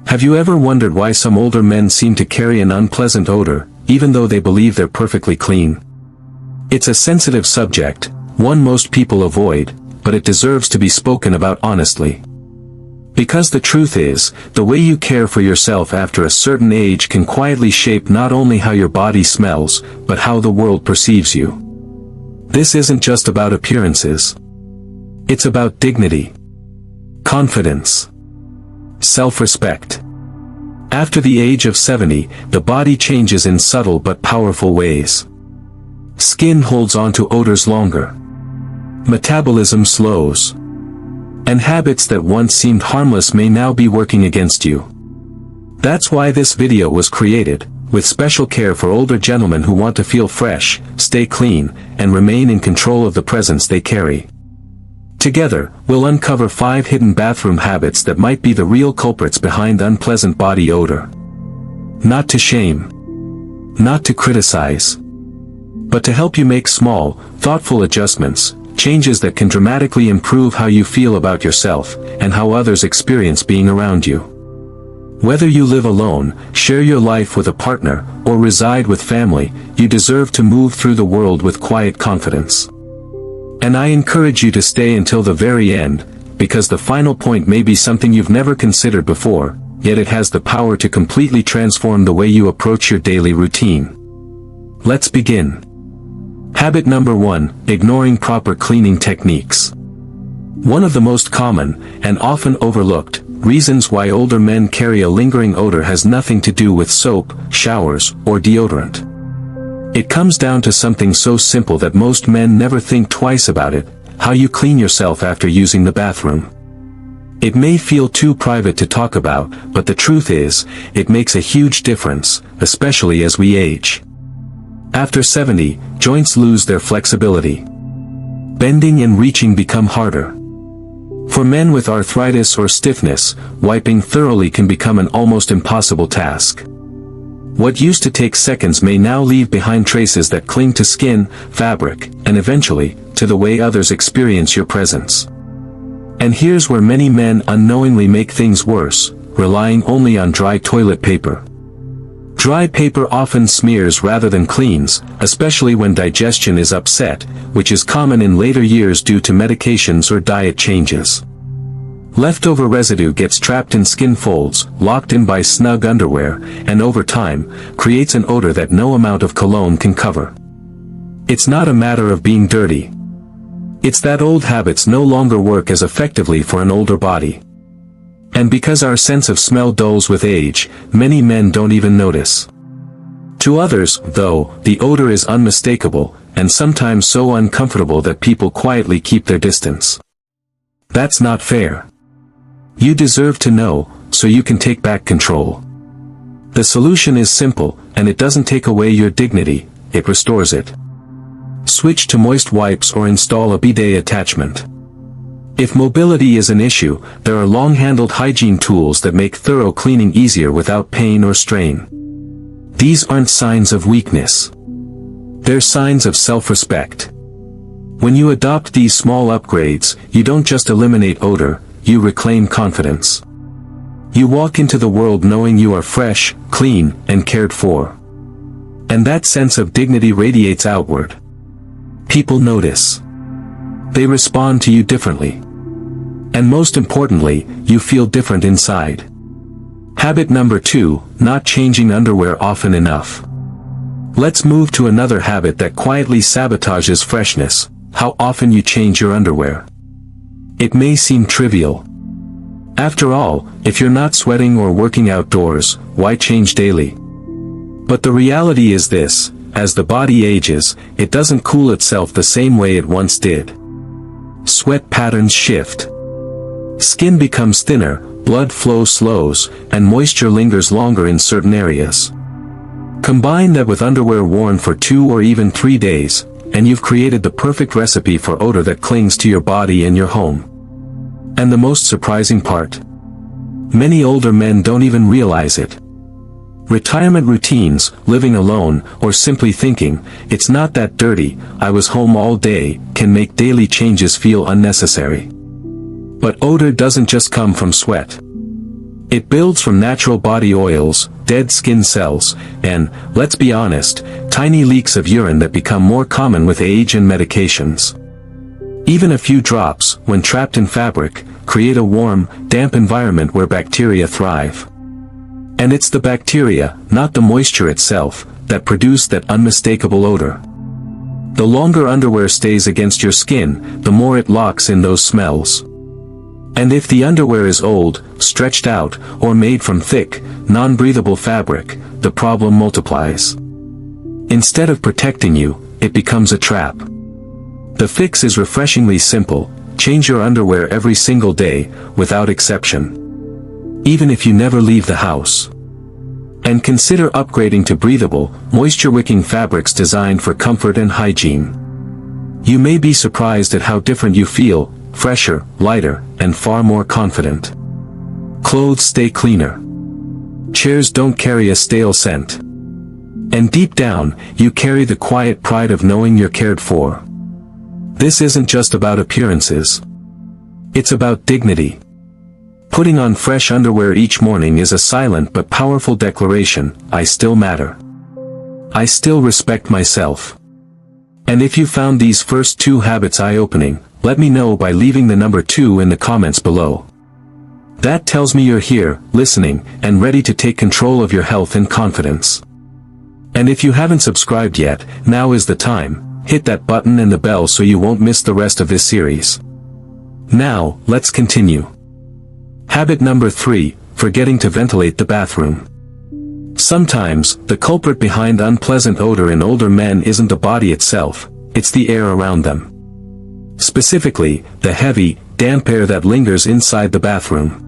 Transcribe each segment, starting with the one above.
Have you ever wondered why some older men seem to carry an unpleasant odor, even though they believe they're perfectly clean? It's a sensitive subject, one most people avoid, but it deserves to be spoken about honestly. Because the truth is, the way you care for yourself after a certain age can quietly shape not only how your body smells, but how the world perceives you. This isn't just about appearances. It's about dignity, confidence, self-respect. After the age of 70, the body changes in subtle but powerful ways. Skin holds on to odors longer. Metabolism slows. And habits that once seemed harmless may now be working against you. That's why this video was created, with special care for older gentlemen who want to feel fresh, stay clean, and remain in control of the presence they carry. Together, we'll uncover 5 hidden bathroom habits that might be the real culprits behind unpleasant body odor. Not to shame. Not to criticize. But to help you make small, thoughtful adjustments, changes that can dramatically improve how you feel about yourself, and how others experience being around you. Whether you live alone, share your life with a partner, or reside with family, you deserve to move through the world with quiet confidence. And I encourage you to stay until the very end, because the final point may be something you've never considered before, yet it has the power to completely transform the way you approach your daily routine. Let's begin. Habit number 1, ignoring proper cleaning techniques. One of the most common, and often overlooked, reasons why older men carry a lingering odor has nothing to do with soap, showers, or deodorant. It comes down to something so simple that most men never think twice about it: how you clean yourself after using the bathroom. It may feel too private to talk about, but the truth is, it makes a huge difference, especially as we age. After 70, joints lose their flexibility. Bending and reaching become harder. For men with arthritis or stiffness, wiping thoroughly can become an almost impossible task. What used to take seconds may now leave behind traces that cling to skin, fabric, and eventually, to the way others experience your presence. And here's where many men unknowingly make things worse, relying only on dry toilet paper. Dry paper often smears rather than cleans, especially when digestion is upset, which is common in later years due to medications or diet changes. Leftover residue gets trapped in skin folds, locked in by snug underwear, and over time, creates an odor that no amount of cologne can cover. It's not a matter of being dirty. It's that old habits no longer work as effectively for an older body. And because our sense of smell dulls with age, many men don't even notice. To others, though, the odor is unmistakable, and sometimes so uncomfortable that people quietly keep their distance. That's not fair. You deserve to know, so you can take back control. The solution is simple, and it doesn't take away your dignity, it restores it. Switch to moist wipes or install a bidet attachment. If mobility is an issue, there are long-handled hygiene tools that make thorough cleaning easier without pain or strain. These aren't signs of weakness. They're signs of self-respect. When you adopt these small upgrades, you don't just eliminate odor, you reclaim confidence. You walk into the world knowing you are fresh, clean, and cared for. And that sense of dignity radiates outward. People notice. They respond to you differently. And most importantly, you feel different inside. Habit number 2, not changing underwear often enough. Let's move to another habit that quietly sabotages freshness: how often you change your underwear. It may seem trivial. After all, if you're not sweating or working outdoors, why change daily? But the reality is this: as the body ages, it doesn't cool itself the same way it once did. Sweat patterns shift. Skin becomes thinner, blood flow slows, and moisture lingers longer in certain areas. Combine that with underwear worn for 2 or even 3 days, and you've created the perfect recipe for odor that clings to your body and your home. And the most surprising part? Many older men don't even realize it. Retirement routines, living alone, or simply thinking, "It's not that dirty, I was home all day," can make daily changes feel unnecessary. But odor doesn't just come from sweat. It builds from natural body oils, dead skin cells, and, let's be honest, tiny leaks of urine that become more common with age and medications. Even a few drops, when trapped in fabric, create a warm, damp environment where bacteria thrive. And it's the bacteria, not the moisture itself, that produce that unmistakable odor. The longer underwear stays against your skin, the more it locks in those smells. And if the underwear is old, stretched out, or made from thick, non-breathable fabric, the problem multiplies. Instead of protecting you, it becomes a trap. The fix is refreshingly simple: change your underwear every single day, without exception. Even if you never leave the house. And consider upgrading to breathable, moisture-wicking fabrics designed for comfort and hygiene. You may be surprised at how different you feel: fresher, lighter, and far more confident. Clothes stay cleaner. Chairs don't carry a stale scent. And deep down, you carry the quiet pride of knowing you're cared for. This isn't just about appearances. It's about dignity. Putting on fresh underwear each morning is a silent but powerful declaration: I still matter. I still respect myself. And if you found these first 2 habits eye-opening, let me know by leaving the number 2 in the comments below. That tells me you're here, listening, and ready to take control of your health and confidence. And if you haven't subscribed yet, now is the time. Hit that button and the bell so you won't miss the rest of this series. Now, let's continue. Habit number 3, forgetting to ventilate the bathroom. Sometimes, the culprit behind unpleasant odor in older men isn't the body itself, it's the air around them. Specifically, the heavy, damp air that lingers inside the bathroom.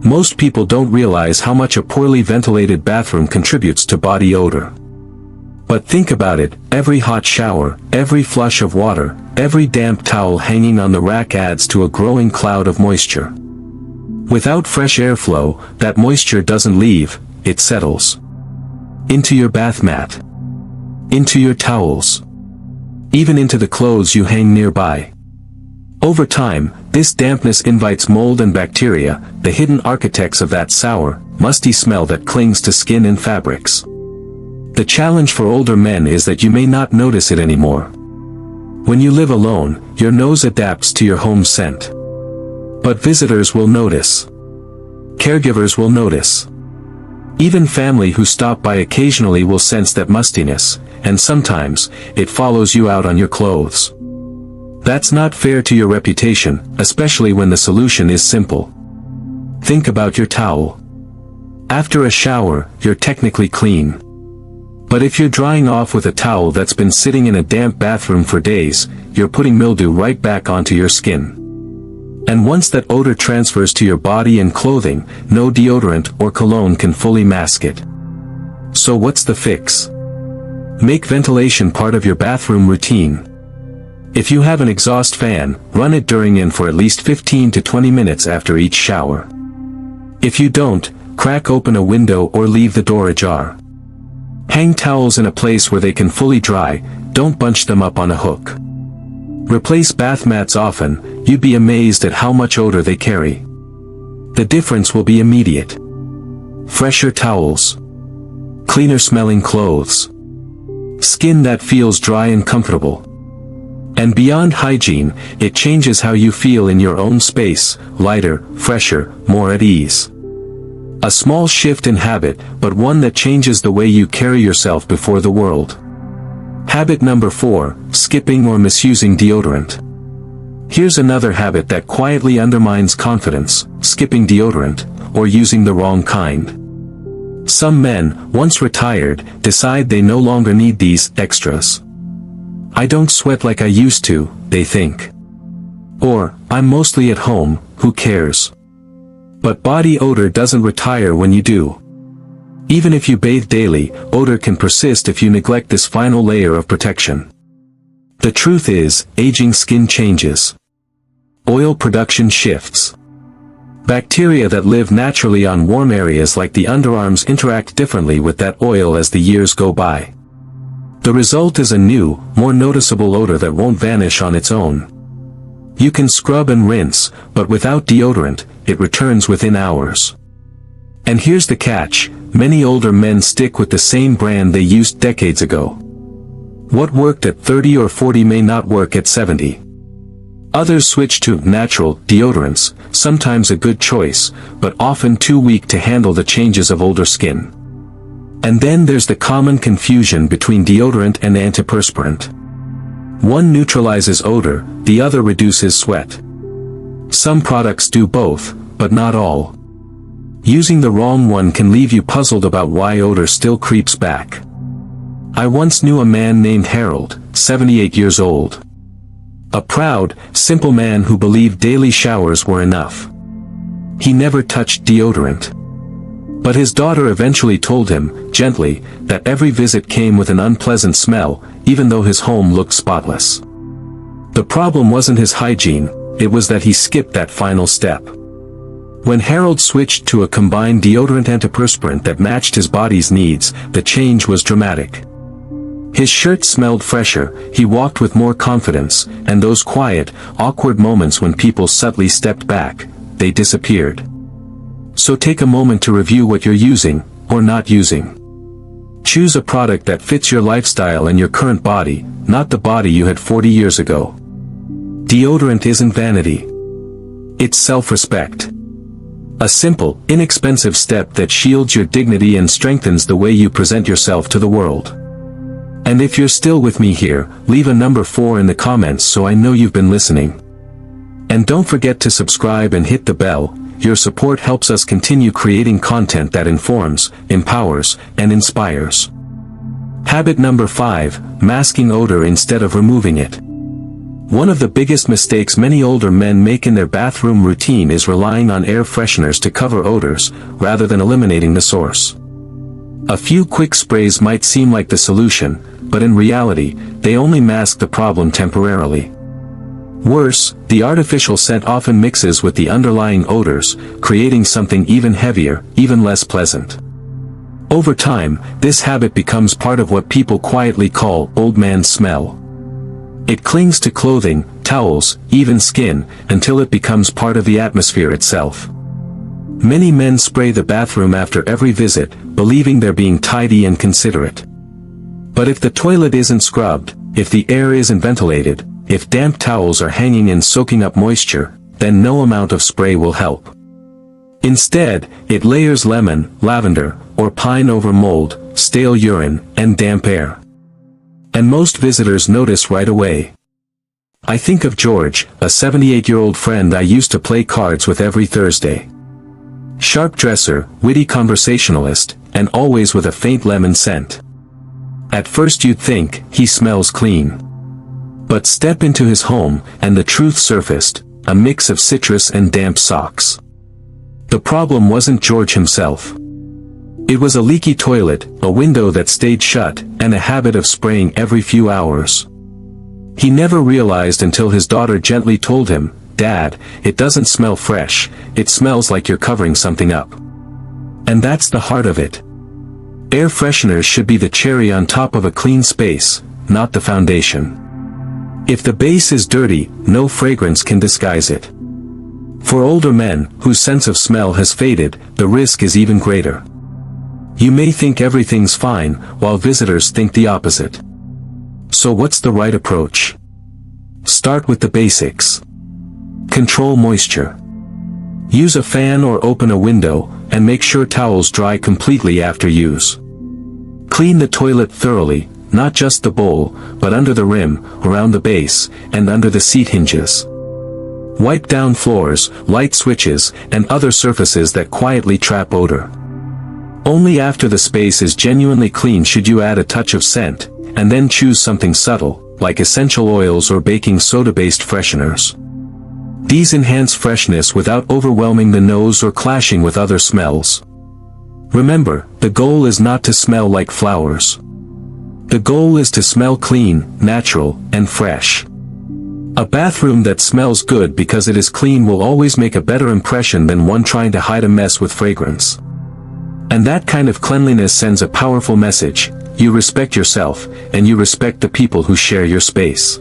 Most people don't realize how much a poorly ventilated bathroom contributes to body odor. But think about it: every hot shower, every flush of water, every damp towel hanging on the rack adds to a growing cloud of moisture. Without fresh airflow, that moisture doesn't leave, it settles. Into your bath mat. Into your towels. Even into the clothes you hang nearby. Over time, this dampness invites mold and bacteria, the hidden architects of that sour, musty smell that clings to skin and fabrics. The challenge for older men is that you may not notice it anymore. When you live alone, your nose adapts to your home scent. But visitors will notice. Caregivers will notice. Even family who stop by occasionally will sense that mustiness, and sometimes, it follows you out on your clothes. That's not fair to your reputation, especially when the solution is simple. Think about your towel. After a shower, you're technically clean. But if you're drying off with a towel that's been sitting in a damp bathroom for days, you're putting mildew right back onto your skin. And once that odor transfers to your body and clothing, no deodorant or cologne can fully mask it. So what's the fix? Make ventilation part of your bathroom routine. If you have an exhaust fan, run it during and for at least 15 to 20 minutes after each shower. If you don't, crack open a window or leave the door ajar. Hang towels in a place where they can fully dry, don't bunch them up on a hook. Replace bath mats often, you'd be amazed at how much odor they carry. The difference will be immediate. Fresher towels. Cleaner smelling clothes. Skin that feels dry and comfortable. And beyond hygiene, it changes how you feel in your own space: lighter, fresher, more at ease. A small shift in habit, but one that changes the way you carry yourself before the world. Habit number 4, skipping or misusing deodorant. Here's another habit that quietly undermines confidence: skipping deodorant, or using the wrong kind. Some men, once retired, decide they no longer need these extras. I don't sweat like I used to, they think. Or, I'm mostly at home, who cares? But body odor doesn't retire when you do. Even if you bathe daily, odor can persist if you neglect this final layer of protection. The truth is, aging skin changes. Oil production shifts. Bacteria that live naturally on warm areas like the underarms interact differently with that oil as the years go by. The result is a new, more noticeable odor that won't vanish on its own. You can scrub and rinse, but without deodorant, it returns within hours. And here's the catch, many older men stick with the same brand they used decades ago. What worked at 30 or 40 may not work at 70. Others switch to natural deodorants, sometimes a good choice, but often too weak to handle the changes of older skin. And then there's the common confusion between deodorant and antiperspirant. One neutralizes odor, the other reduces sweat. Some products do both, but not all. Using the wrong one can leave you puzzled about why odor still creeps back. I once knew a man named Harold, 78 years old. A proud, simple man who believed daily showers were enough. He never touched deodorant. But his daughter eventually told him, gently, that every visit came with an unpleasant smell, even though his home looked spotless. The problem wasn't his hygiene, it was that he skipped that final step. When Harold switched to a combined deodorant antiperspirant that matched his body's needs, the change was dramatic. His shirt smelled fresher, he walked with more confidence, and those quiet, awkward moments when people subtly stepped back, they disappeared. So take a moment to review what you're using, or not using. Choose a product that fits your lifestyle and your current body, not the body you had 40 years ago. Deodorant isn't vanity. It's self-respect. A simple, inexpensive step that shields your dignity and strengthens the way you present yourself to the world. And if you're still with me here, leave a number 4 in the comments so I know you've been listening. And don't forget to subscribe and hit the bell, your support helps us continue creating content that informs, empowers, and inspires. Habit number 5, masking odor instead of removing it. One of the biggest mistakes many older men make in their bathroom routine is relying on air fresheners to cover odors, rather than eliminating the source. A few quick sprays might seem like the solution, but in reality, they only mask the problem temporarily. Worse, the artificial scent often mixes with the underlying odors, creating something even heavier, even less pleasant. Over time, this habit becomes part of what people quietly call old man smell. It clings to clothing, towels, even skin, until it becomes part of the atmosphere itself. Many men spray the bathroom after every visit, believing they're being tidy and considerate. But if the toilet isn't scrubbed, if the air isn't ventilated, if damp towels are hanging and soaking up moisture, then no amount of spray will help. Instead, it layers lemon, lavender, or pine over mold, stale urine, and damp air. And most visitors notice right away. I think of George, a 78-year-old friend I used to play cards with every Thursday. Sharp dresser, witty conversationalist, and always with a faint lemon scent. At first you'd think, he smells clean. But step into his home, and the truth surfaced, a mix of citrus and damp socks. The problem wasn't George himself. It was a leaky toilet, a window that stayed shut, and a habit of spraying every few hours. He never realized until his daughter gently told him, "Dad, it doesn't smell fresh, it smells like you're covering something up." And that's the heart of it. Air fresheners should be the cherry on top of a clean space, not the foundation. If the base is dirty, no fragrance can disguise it. For older men, whose sense of smell has faded, the risk is even greater. You may think everything's fine, while visitors think the opposite. So what's the right approach? Start with the basics. Control moisture. Use a fan or open a window, and make sure towels dry completely after use. Clean the toilet thoroughly, not just the bowl, but under the rim, around the base, and under the seat hinges. Wipe down floors, light switches, and other surfaces that quietly trap odor. Only after the space is genuinely clean should you add a touch of scent, and then choose something subtle, like essential oils or baking soda-based fresheners. These enhance freshness without overwhelming the nose or clashing with other smells. Remember, the goal is not to smell like flowers. The goal is to smell clean, natural, and fresh. A bathroom that smells good because it is clean will always make a better impression than one trying to hide a mess with fragrance. And that kind of cleanliness sends a powerful message: you respect yourself, and you respect the people who share your space.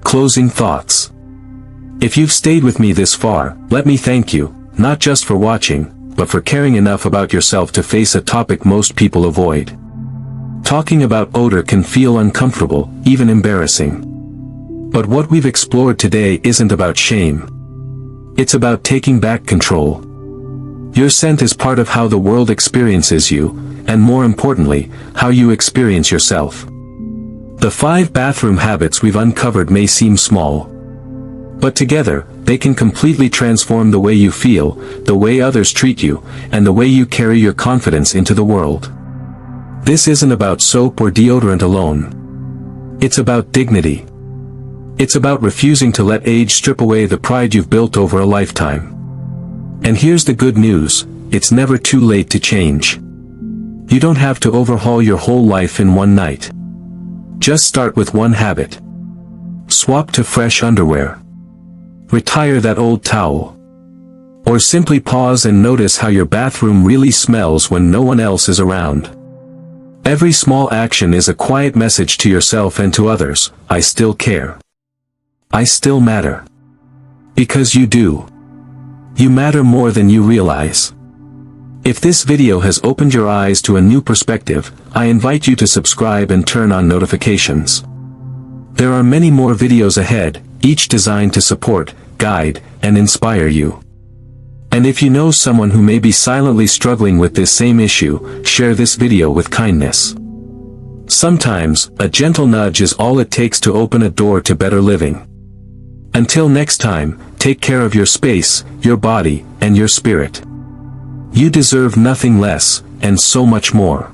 Closing thoughts. If you've stayed with me this far, let me thank you, not just for watching, but for caring enough about yourself to face a topic most people avoid. Talking about odor can feel uncomfortable, even embarrassing. But what we've explored today isn't about shame. It's about taking back control. Your scent is part of how the world experiences you, and more importantly, how you experience yourself. The 5 bathroom habits we've uncovered may seem small. But together, they can completely transform the way you feel, the way others treat you, and the way you carry your confidence into the world. This isn't about soap or deodorant alone. It's about dignity. It's about refusing to let age strip away the pride you've built over a lifetime. And here's the good news, it's never too late to change. You don't have to overhaul your whole life in one night. Just start with one habit. Swap to fresh underwear. Retire that old towel. Or simply pause and notice how your bathroom really smells when no one else is around. Every small action is a quiet message to yourself and to others, I still care. I still matter. Because you do. You matter more than you realize. If this video has opened your eyes to a new perspective, I invite you to subscribe and turn on notifications. There are many more videos ahead, each designed to support, guide, and inspire you. And if you know someone who may be silently struggling with this same issue, share this video with kindness. Sometimes, a gentle nudge is all it takes to open a door to better living. Until next time, take care of your space, your body, and your spirit. You deserve nothing less, and so much more.